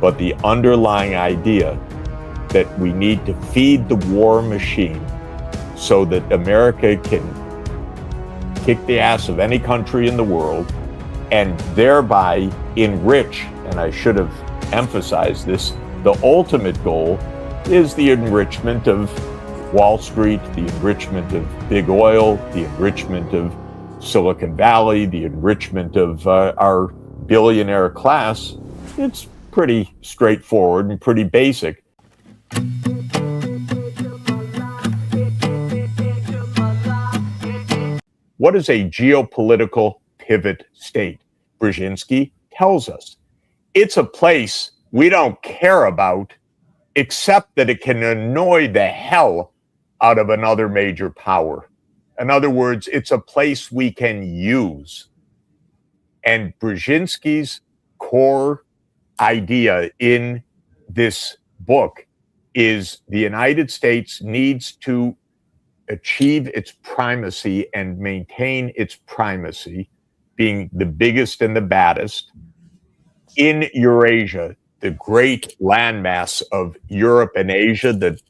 but the underlying idea that we need to feed the war machine so that America can kick the ass of any country in the world and thereby enrich, and I should have emphasized this, the ultimate goal is the enrichment of Wall Street, the enrichment of big oil, the enrichment of Silicon Valley, the enrichment of our billionaire class. It's pretty straightforward and pretty basic. What is a geopolitical pivot state? Brzezinski tells us it's a place we don't care about, except that it can annoy the hell out of another major power. In other words, it's a place we can use. And Brzezinski's core idea in this book is the United States needs to achieve its primacy and maintain its primacy, being the biggest and the baddest, in Eurasia, the great landmass of Europe and Asia that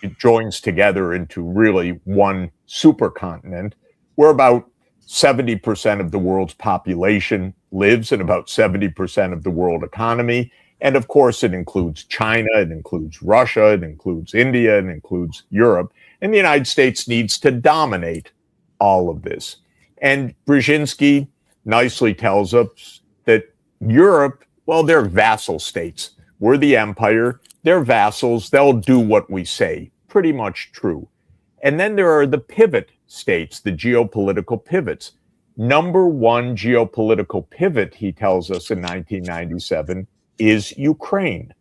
it joins together into really one supercontinent, where about 70% of the world's population lives and about 70% of the world economy. And of course, it includes China, it includes Russia, it includes India, it includes Europe. And the United States needs to dominate all of this. And Brzezinski nicely tells us that Europe, well, they're vassal states. We're the empire, they're vassals, they'll do what we say. Pretty much true. And then there are the pivot states, the geopolitical pivots. Number one geopolitical pivot, he tells us in 1997, is Ukraine.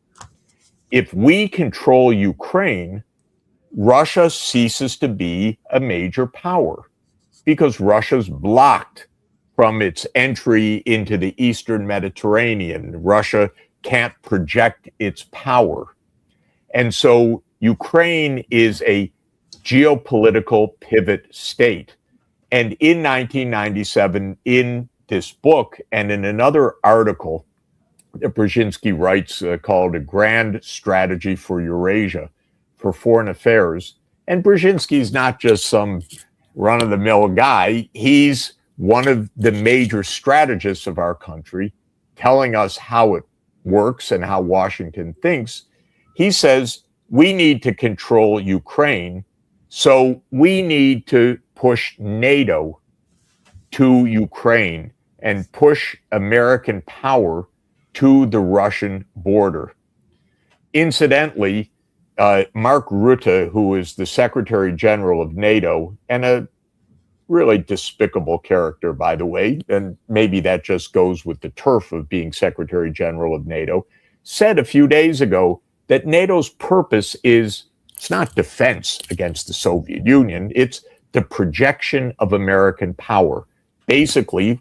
If we control Ukraine, Russia ceases to be a major power because Russia's blocked from its entry into the Eastern Mediterranean. Russia can't project its power. And so Ukraine is a geopolitical pivot state. And in 1997, in this book and in another article that Brzezinski writes called A Grand Strategy for Eurasia for Foreign Affairs, and Brzezinski's not just some run-of-the-mill guy, he's one of the major strategists of our country, telling us how it works and how Washington thinks. He says, we need to control Ukraine, so we need to push NATO to Ukraine and push American power to the Russian border. Incidentally, Mark Rutte, who is the Secretary General of NATO, and a really despicable character, by the way, and maybe that just goes with the turf of being Secretary General of NATO, said a few days ago that NATO's purpose is, it's not defense against the Soviet Union, it's the projection of American power. Basically,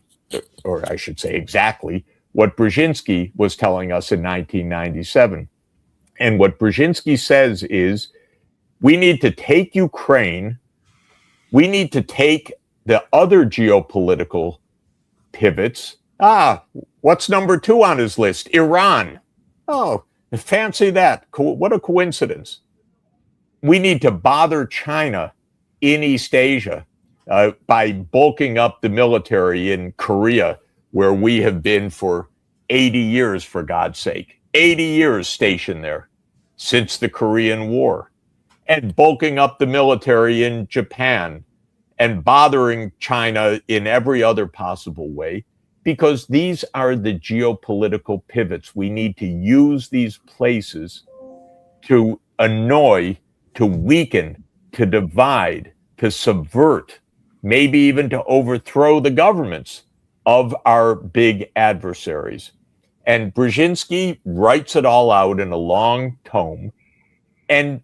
or I should say exactly, what Brzezinski was telling us in 1997. And what Brzezinski says is, we need to take Ukraine, we need to take the other geopolitical pivots. What's number 2 on his list? Iran. Oh, fancy that. What a coincidence. We need to bother China in East Asia by bulking up the military in Korea, where we have been for 80 years, for God's sake. 80 years stationed there since the Korean War. And bulking up the military in Japan and bothering China in every other possible way, because these are the geopolitical pivots. We need to use these places to annoy, to weaken, to divide, to subvert, maybe even to overthrow the governments of our big adversaries. And Brzezinski writes it all out in a long tome, and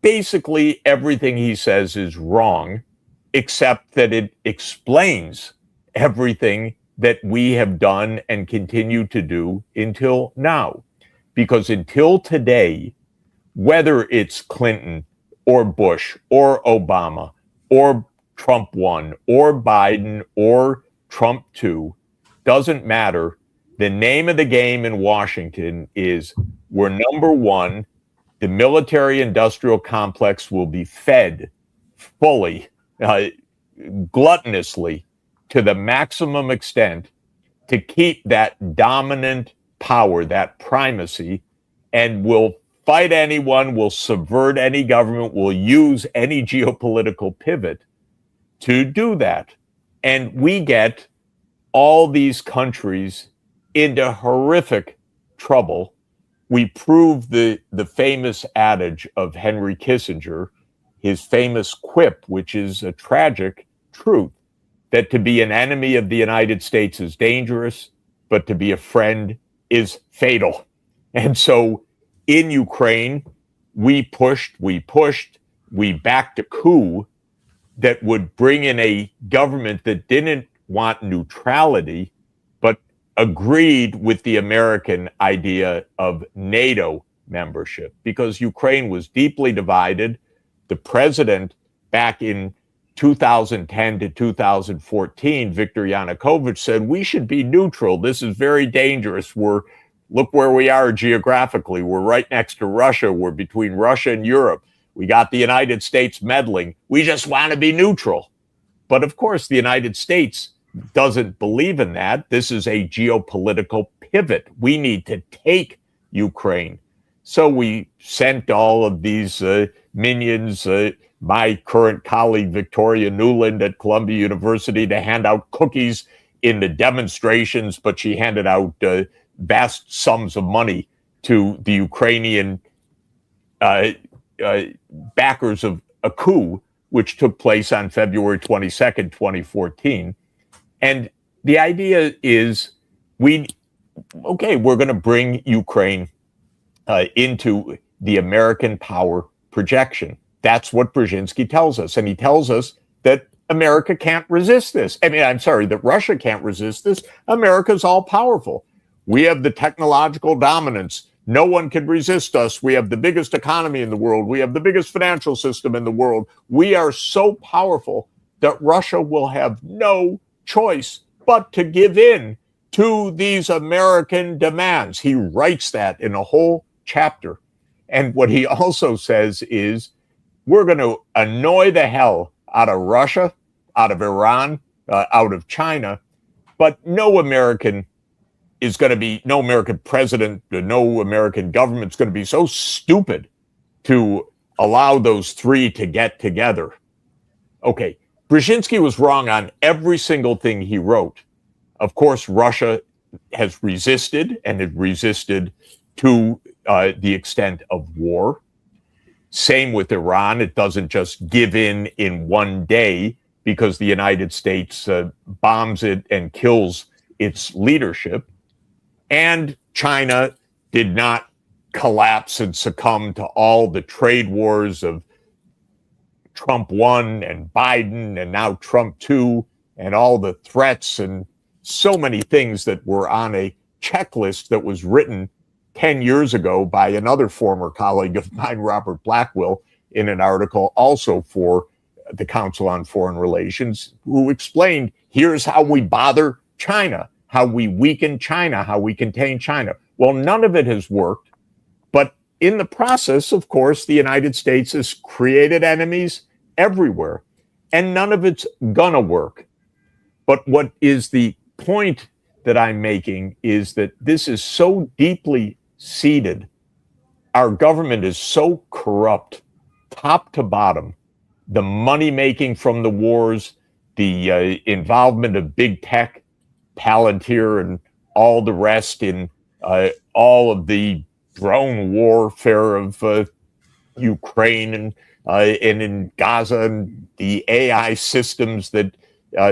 basically everything he says is wrong, except that it explains everything that we have done and continue to do until now. Because until today, whether it's Clinton or Bush or Obama or Trump 1 or Biden or Trump 2, doesn't matter. The name of the game in Washington is we're number one. The military-industrial complex will be fed fully, gluttonously, to the maximum extent to keep that dominant power, that primacy, and will fight anyone, will subvert any government, will use any geopolitical pivot to do that. And we get all these countries into horrific trouble. We prove the famous adage of Henry Kissinger, his famous quip, which is a tragic truth, that to be an enemy of the United States is dangerous, but to be a friend is fatal. And so in Ukraine, we backed a coup that would bring in a government that didn't want neutrality, but agreed with the American idea of NATO membership, because Ukraine was deeply divided. The president back in 2010 to 2014, Viktor Yanukovych, said we should be neutral. This is very dangerous. Look where we are geographically. We're right next to Russia. We're between Russia and Europe. We got the United States meddling. We just want to be neutral. But of course, the United States doesn't believe in that. This is a geopolitical pivot. We need to take Ukraine. So we sent all of these minions, my current colleague, Victoria Nuland at Columbia University, to hand out cookies in the demonstrations, but she handed out vast sums of money to the Ukrainian backers of a coup, which took place on February 22nd, 2014. And the idea is we're going to bring Ukraine into the American power projection. That's what Brzezinski tells us. And he tells us that America can't resist this. That Russia can't resist this. America's all powerful. We have the technological dominance. No one can resist us. We have the biggest economy in the world. We have the biggest financial system in the world. We are so powerful that Russia will have no choice but to give in to these American demands. He writes that in a whole chapter. And what he also says is, we're going to annoy the hell out of Russia, out of Iran, out of China, but no American president, no American government's going to be so stupid to allow those three to get together. Okay, Brzezinski was wrong on every single thing he wrote. Of course, Russia has resisted, and it resisted to the extent of war. Same with Iran. It doesn't just give in one day because the United States bombs it and kills its leadership. And China did not collapse and succumb to all the trade wars of Trump 1 and Biden and now Trump 2 and all the threats and so many things that were on a checklist that was written 10 years ago by another former colleague of mine, Robert Blackwell, in an article also for the Council on Foreign Relations, who explained, here's how we bother China, how we weaken China, how we contain China. Well, none of it has worked. But in the process, of course, the United States has created enemies everywhere, and none of it's gonna work. But what is the point that I'm making is that this is so deeply seated. Our government is so corrupt, top to bottom. The money making from the wars, the involvement of big tech, Palantir, and all the rest in all of the drone warfare of Ukraine and in Gaza, and the AI systems that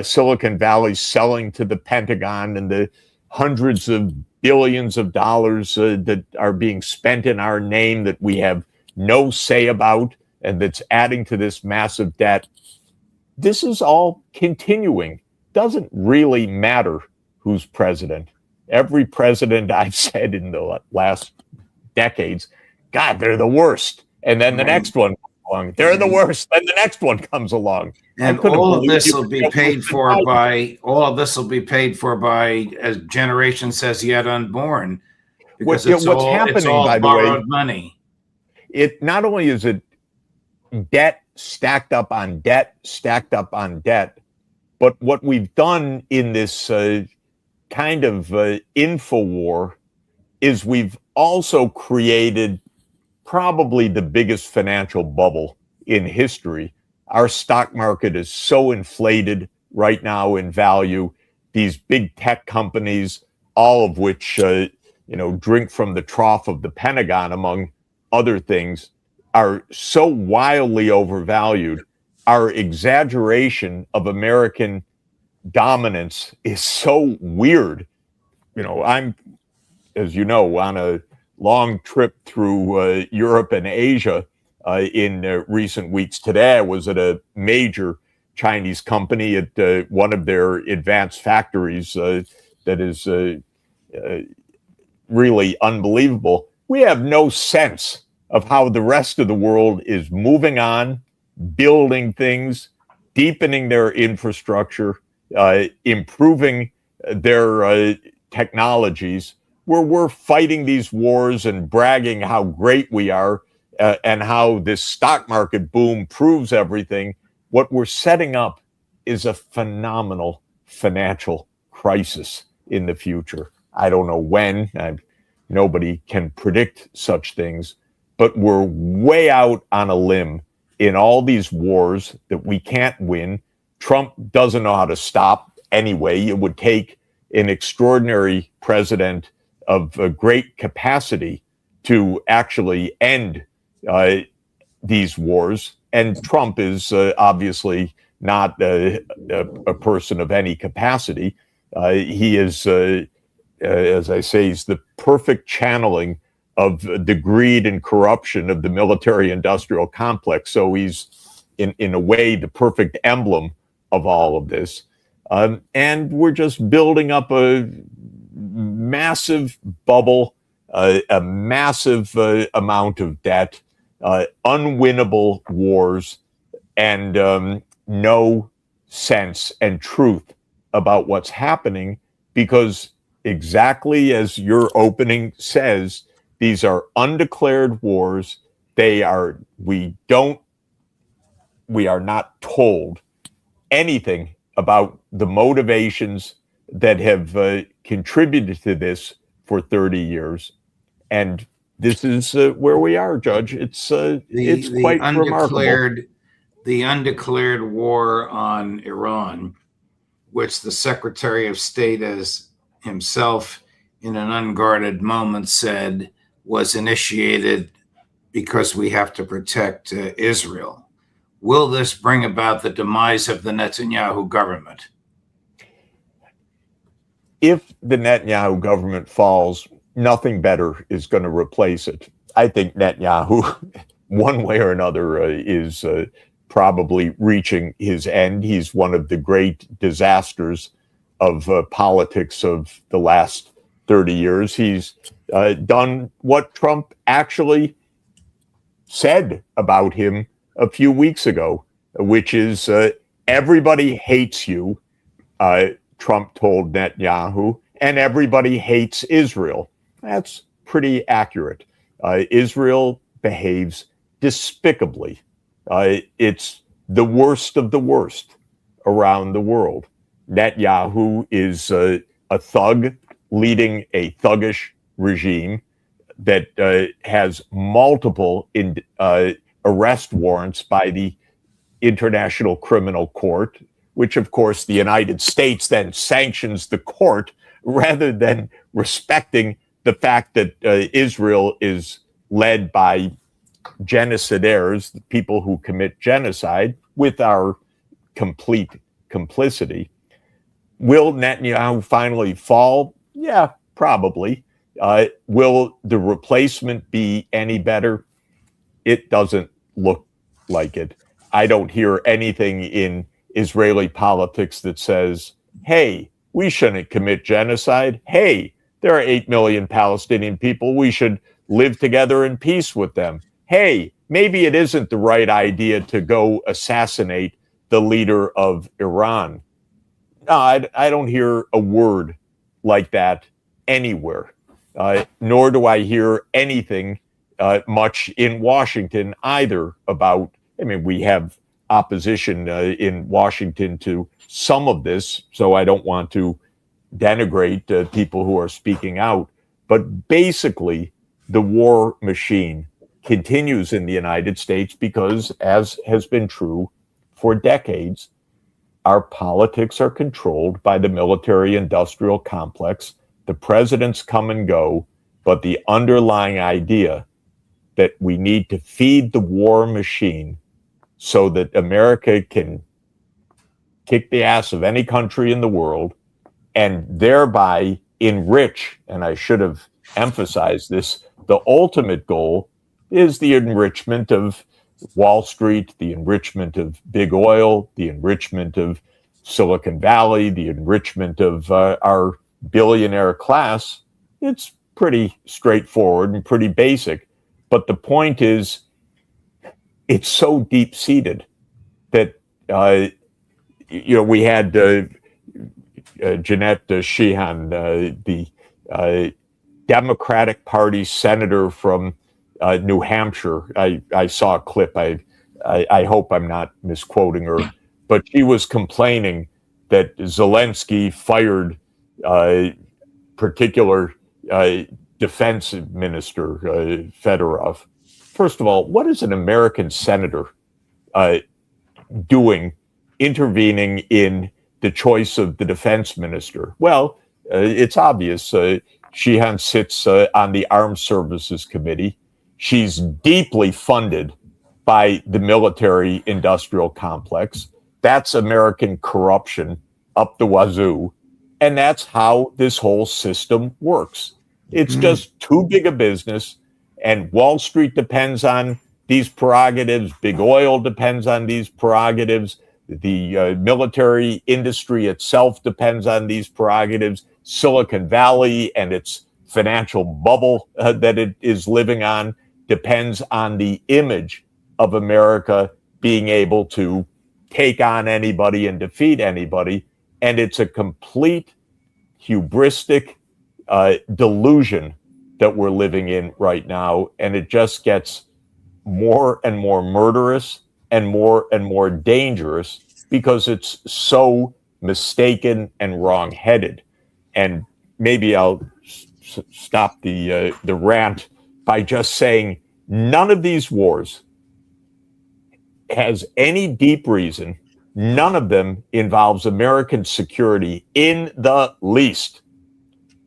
Silicon Valley's selling to the Pentagon, and the hundreds of billions of dollars that are being spent in our name that we have no say about, and that's adding to this massive debt. This is all continuing. Doesn't really matter who's president. Every president I've said in the last decades, God, they're the worst. And then the next one, along. They're the worst. Then the next one comes along. And all of this will be paid for by as generation says yet unborn. Because what's happening, by the way, money. It not only is it debt stacked up on debt, but what we've done in this kind of info war is we've also created probably the biggest financial bubble in history. Our stock market is so inflated right now in value. These big tech companies, all of which drink from the trough of the Pentagon, among other things, are so wildly overvalued. Our exaggeration of American dominance is so weird. I'm, as you know, on a long trip through Europe and Asia in recent weeks. Today, I was at a major Chinese company at one of their advanced factories that is really unbelievable. We have no sense of how the rest of the world is moving on, building things, deepening their infrastructure, improving their technologies, where we're fighting these wars and bragging how great we are and how this stock market boom proves everything. What we're setting up is a phenomenal financial crisis in the future. I don't know when. Nobody can predict such things, but we're way out on a limb in all these wars that we can't win. Trump doesn't know how to stop anyway. It would take an extraordinary president of a great capacity to actually end these wars. And Trump is obviously not a person of any capacity. He is, as I say, he's the perfect channeling of the greed and corruption of the military-industrial complex. So he's, in a way, the perfect emblem of all of this. And we're just building up a massive bubble, a massive amount of debt, unwinnable wars, and no sense and truth about what's happening, because exactly as your opening says, these are undeclared wars. We are not told anything about the motivations that have contributed to this for 30 years. And this is where we are, Judge. It's quite remarkable. The undeclared war on Iran, which the Secretary of State as himself in an unguarded moment said was initiated because we have to protect Israel. Will this bring about the demise of the Netanyahu government? If the Netanyahu government falls, nothing better is going to replace it. I think Netanyahu, one way or another, is probably reaching his end. He's one of the great disasters of politics of the last 30 years. He's done what Trump actually said about him a few weeks ago, which is everybody hates you, Trump told Netanyahu, and everybody hates Israel. That's pretty accurate. Israel behaves despicably. It's the worst of the worst around the world. Netanyahu is a thug leading a thuggish regime that has multiple arrest warrants by the International Criminal Court, which, of course, the United States then sanctions the court rather than respecting the fact that Israel is led by genocidaires, the people who commit genocide, with our complete complicity. Will Netanyahu finally fall? Yeah, probably. Will the replacement be any better? It doesn't look like it. I don't hear anything in Israeli politics that says, hey, we shouldn't commit genocide. Hey, there are 8 million Palestinian people. We should live together in peace with them. Hey, maybe it isn't the right idea to go assassinate the leader of Iran. No, I don't hear a word like that anywhere, nor do I hear anything much in Washington either about, I mean, we have opposition in Washington to some of this, so I don't want to denigrate people who are speaking out. But basically, the war machine continues in the United States because, as has been true for decades, our politics are controlled by the military-industrial complex. The presidents come and go, but the underlying idea that we need to feed the war machine so that America can kick the ass of any country in the world and thereby enrich, and I should have emphasized this, the ultimate goal is the enrichment of Wall Street, the enrichment of big oil, the enrichment of Silicon Valley, the enrichment of our billionaire class. It's pretty straightforward and pretty basic. But the point is, it's so deep-seated that, we had Jeanette Sheehan, the Democratic Party senator from New Hampshire. I saw a clip. I hope I'm not misquoting her, but she was complaining that Zelensky fired particular defense minister, Fedorov. First of all, what is an American senator doing, intervening in the choice of the defense minister? Well, it's obvious. Sheehan sits on the Armed Services Committee. She's deeply funded by the military-industrial complex. That's American corruption up the wazoo. And that's how this whole system works. It's just too big a business, and Wall Street depends on these prerogatives. Big oil depends on these prerogatives. The military industry itself depends on these prerogatives. Silicon Valley and its financial bubble that it is living on depends on the image of America being able to take on anybody and defeat anybody. And it's a complete hubristic delusion that we're living in right now. And it just gets more and more murderous and more dangerous because it's so mistaken and wrong-headed. And maybe I'll stop the rant by just saying none of these wars has any deep reason. None of them involves American security in the least.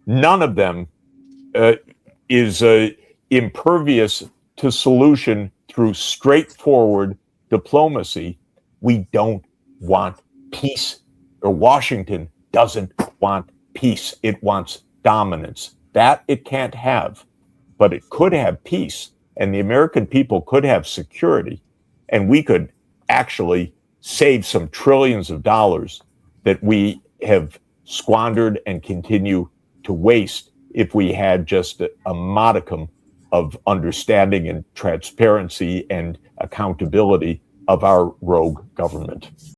None of them is impervious to solution through straightforward diplomacy. We don't want peace, or Washington doesn't want peace. It wants dominance. That it can't have, but it could have peace, and the American people could have security, and we could actually save some trillions of dollars that we have squandered and continue to waste if we had just a modicum of understanding and transparency and accountability of our rogue government.